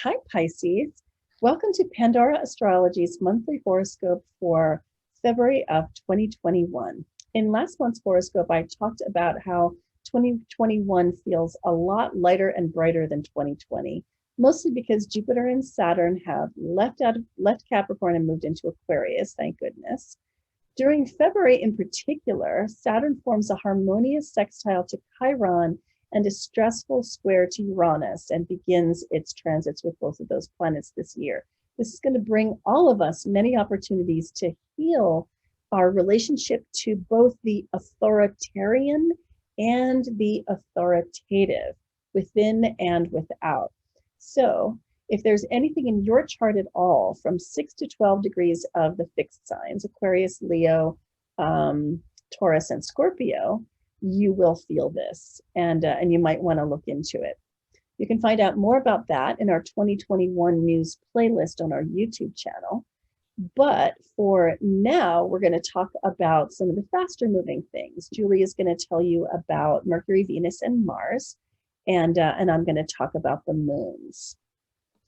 Hi, Pisces. Welcome to Pandora Astrology's monthly horoscope for February of 2021. In last month's horoscope, I talked about how 2021 feels a lot lighter and brighter than 2020, mostly because Jupiter and Saturn have left Capricorn and moved into Aquarius, thank goodness. During February in particular, Saturn forms a harmonious sextile to Chiron and a stressful square to Uranus and begins its transits with both of those planets this year. This is going to bring all of us many opportunities to heal our relationship to both the authoritarian and the authoritative, within and without. So if there's anything in your chart at all from 6 to 12 degrees of the fixed signs, Aquarius, Leo, Taurus, and Scorpio, you will feel this, and you might want to look into it. You can find out more about that in our 2021 news playlist on our YouTube channel. But for now, we're going to talk about some of the faster moving things. Julie is going to tell you about Mercury, Venus, and Mars, and I'm going to talk about the moons.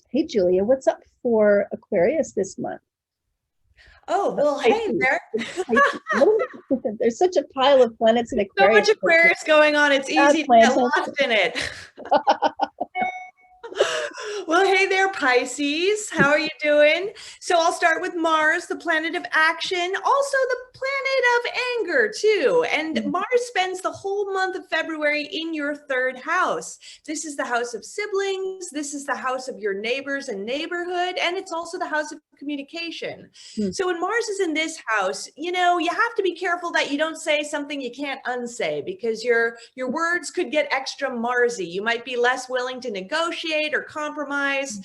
Hey, Julia, what's up for Aquarius this month? Oh, well, hey there. There's such a pile of planets in Aquarius. So much Aquarius going on. It's easy to get lost in it. Well, hey there, Pisces. How are you doing? So I'll start with Mars, the planet of action, also the planet of anger, too. And Mars spends the whole month of February in your third house. This is the house of siblings. This is the house of your neighbors and neighborhood. And it's also the house of communication. So when Mars is in this house, you have to be careful that you don't say something you can't unsay, because your words could get extra Marsy. You might be less willing to negotiate or compromise.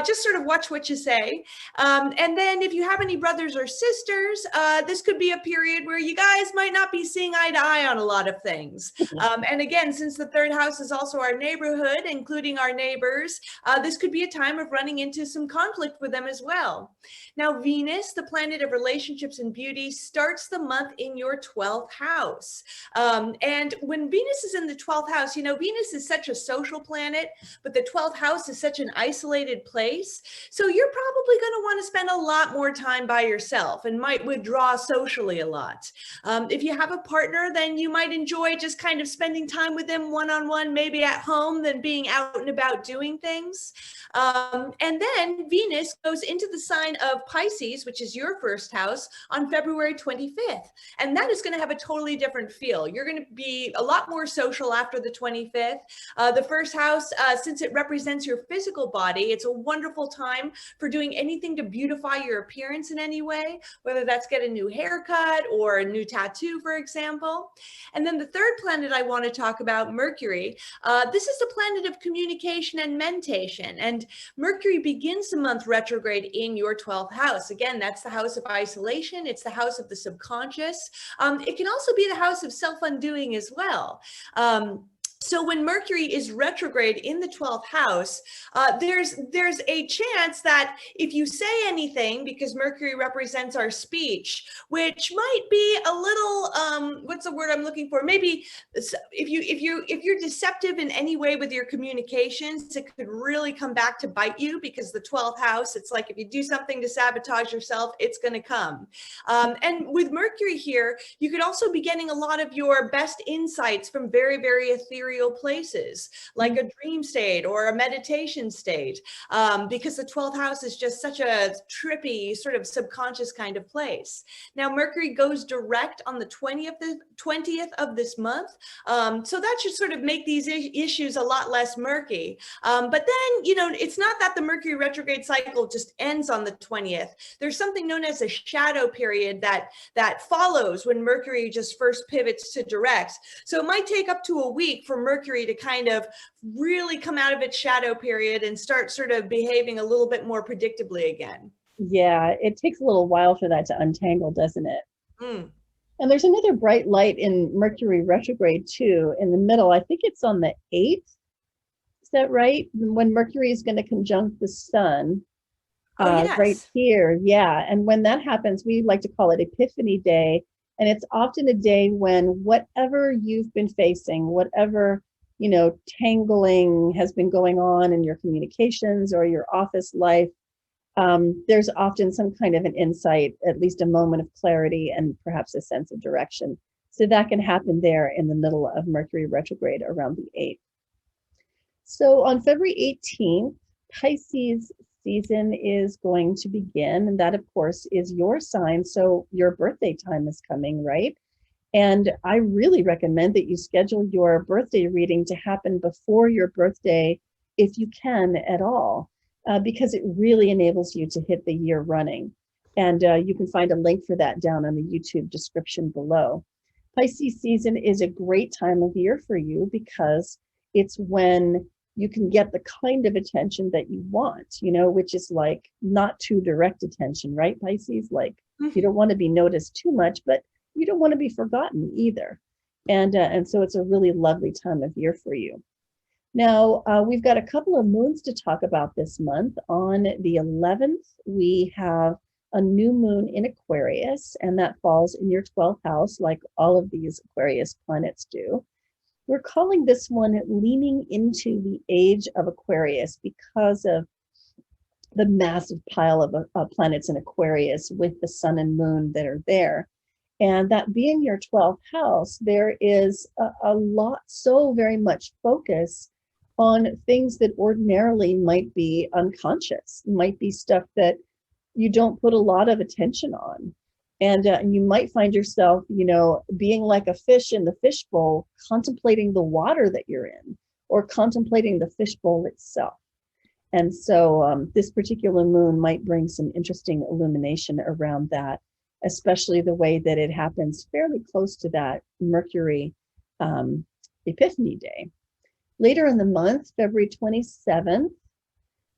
Just sort of watch what you say. And then if you have any brothers or sisters, this could be a period where you guys might not be seeing eye to eye on a lot of things. And again, since the third house is also our neighborhood, including our neighbors, this could be a time of running into some conflict with them as well. Now, Venus, the planet of relationships and beauty, starts the month in your 12th house. And when Venus is in the 12th house, Venus is such a social planet, but the 12th house is such an isolated place. So you're probably going to want to spend a lot more time by yourself and might withdraw socially a lot. If you have a partner, then you might enjoy just kind of spending time with them one-on-one, maybe at home, than being out and about doing things. And then Venus goes into the sign of Pisces, which is your first house, on February 25th. And that is going to have a totally different feel. You're going to be a lot more social after the 25th. The first house, since it represents your physical body, it's a wonderful time for doing anything to beautify your appearance in any way, whether that's get a new haircut or a new tattoo, for example. And then the third planet I want to talk about, Mercury. This is the planet of communication and mentation. And Mercury begins the month retrograde in your 12th house. Again, that's the house of isolation. It's the house of the subconscious. It can also be the house of self-undoing as well. So when Mercury is retrograde in the 12th house, there's a chance that if you say anything, because Mercury represents our speech, which might be a little, what's the word I'm looking for? Maybe if you're deceptive in any way with your communications, it could really come back to bite you, because the 12th house, it's like if you do something to sabotage yourself, it's going to come. And with Mercury here, you could also be getting a lot of your best insights from very, very ethereal places, like a dream state or a meditation state, because the 12th house is just such a trippy sort of subconscious kind of place. Now, Mercury goes direct on the 20th of this month. So that should sort of make these issues a lot less murky. But then, it's not that the Mercury retrograde cycle just ends on the 20th. There's something known as a shadow period that follows when Mercury just first pivots to direct. So it might take up to a week for Mercury to kind of really come out of its shadow period and start sort of behaving a little bit more predictably again. Yeah, it takes a little while for that to untangle, doesn't it? And there's another bright light in Mercury retrograde too, in the middle. I think it's on the 8th. Is that right? When Mercury is going to conjunct the sun. Yes. Right here. Yeah. And when that happens, we like to call it Epiphany Day. And it's often a day when whatever you've been facing, whatever tangling has been going on in your communications or your office life, there's often some kind of an insight, at least a moment of clarity and perhaps a sense of direction. So that can happen there in the middle of Mercury retrograde around the 8th. So on February 18th, Pisces season is going to begin. And that, of course, is your sign. So your birthday time is coming, right? And I really recommend that you schedule your birthday reading to happen before your birthday, if you can at all, because it really enables you to hit the year running. And you can find a link for that down in the YouTube description below. Pisces season is a great time of year for you because it's when you can get the kind of attention that you want, which is like not too direct attention, right, Pisces? Like you don't want to be noticed too much, but you don't want to be forgotten either. And so it's a really lovely time of year for you. Now, we've got a couple of moons to talk about this month. On the 11th, we have a new moon in Aquarius, and that falls in your 12th house, like all of these Aquarius planets do. We're calling this one leaning into the age of Aquarius because of the massive pile of planets in Aquarius with the sun and moon that are there. And that being your 12th house, there is a lot, so very much focus on things that ordinarily might be unconscious, might be stuff that you don't put a lot of attention on. And you might find yourself, being like a fish in the fishbowl, contemplating the water that you're in, or contemplating the fishbowl itself. And so this particular moon might bring some interesting illumination around that, especially the way that it happens fairly close to that Mercury Epiphany Day. Later in the month, February 27th,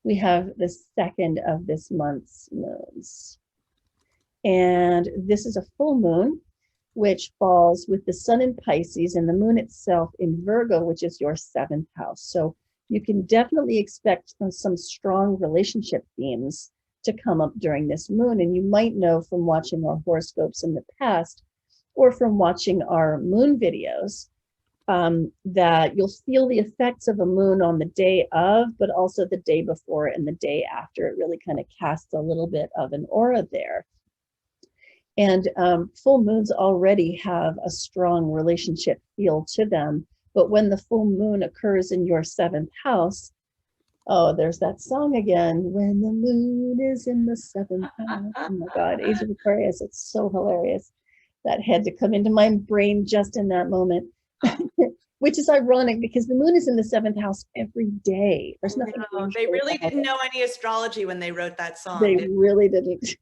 we have the second of this month's moons. And this is a full moon, which falls with the sun in Pisces and the moon itself in Virgo, which is your 7th house. So you can definitely expect some strong relationship themes to come up during this moon. And you might know from watching our horoscopes in the past or from watching our moon videos that you'll feel the effects of a moon on the day of, but also the day before and the day after. It really kind of casts a little bit of an aura there. And full moons already have a strong relationship feel to them. But when the full moon occurs in your 7th house, oh, there's that song again. When the moon is in the 7th house. Oh my God, Age of Aquarius. It's so hilarious. That had to come into my brain just in that moment, which is ironic because the moon is in the 7th house every day. There's nothing. They really didn't know any astrology when they wrote that song. They really didn't.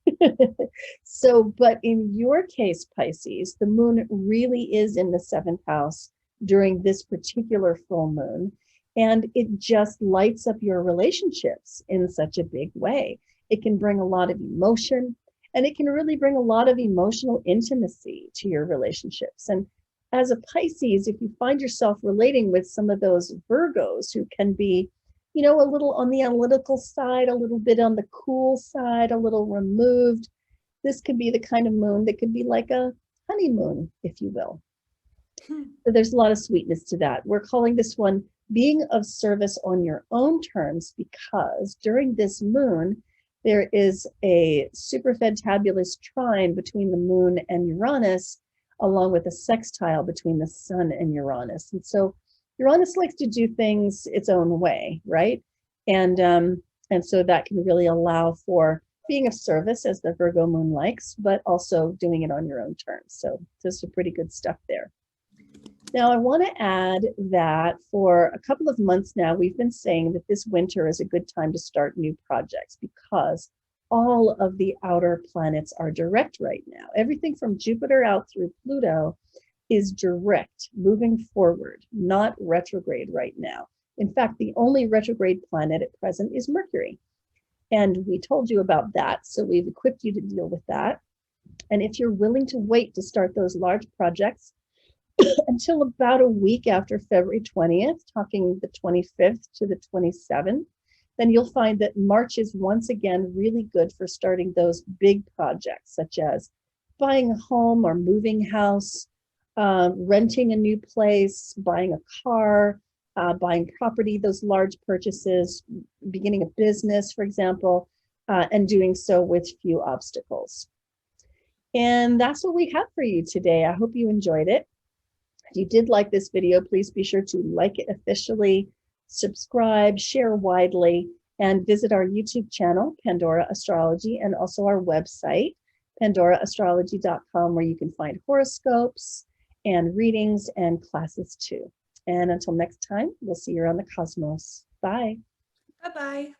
So, but in your case, Pisces, the moon really is in the 7th house during this particular full moon. And it just lights up your relationships in such a big way. It can bring a lot of emotion, and it can really bring a lot of emotional intimacy to your relationships. And as a Pisces, if you find yourself relating with some of those Virgos who can be, a little on the analytical side, a little bit on the cool side, a little removed, this could be the kind of moon that could be like a honeymoon, if you will. So there's a lot of sweetness to that. We're calling this one being of service on your own terms, because during this moon, there is a super fantabulous trine between the moon and Uranus, along with a sextile between the sun and Uranus. And so Uranus likes to do things its own way, right? And so that can really allow for being of service, as the Virgo moon likes, but also doing it on your own terms. So there's some pretty good stuff there. Now, I want to add that for a couple of months now, we've been saying that this winter is a good time to start new projects because all of the outer planets are direct right now. Everything from Jupiter out through Pluto is direct, moving forward, not retrograde right now. In fact, the only retrograde planet at present is Mercury. And we told you about that, so we've equipped you to deal with that. And if you're willing to wait to start those large projects until about a week after February 20th, talking the 25th to the 27th, then you'll find that March is once again really good for starting those big projects, such as buying a home or moving house, renting a new place, buying a car, buying property, those large purchases, beginning a business, for example, and doing so with few obstacles. And that's what we have for you today. I hope you enjoyed it. If you did like this video, please be sure to like it officially, subscribe, share widely, and visit our YouTube channel, Pandora Astrology, and also our website, pandoraastrology.com, where you can find horoscopes and readings and classes too. And until next time, we'll see you around the cosmos. Bye. Bye-bye.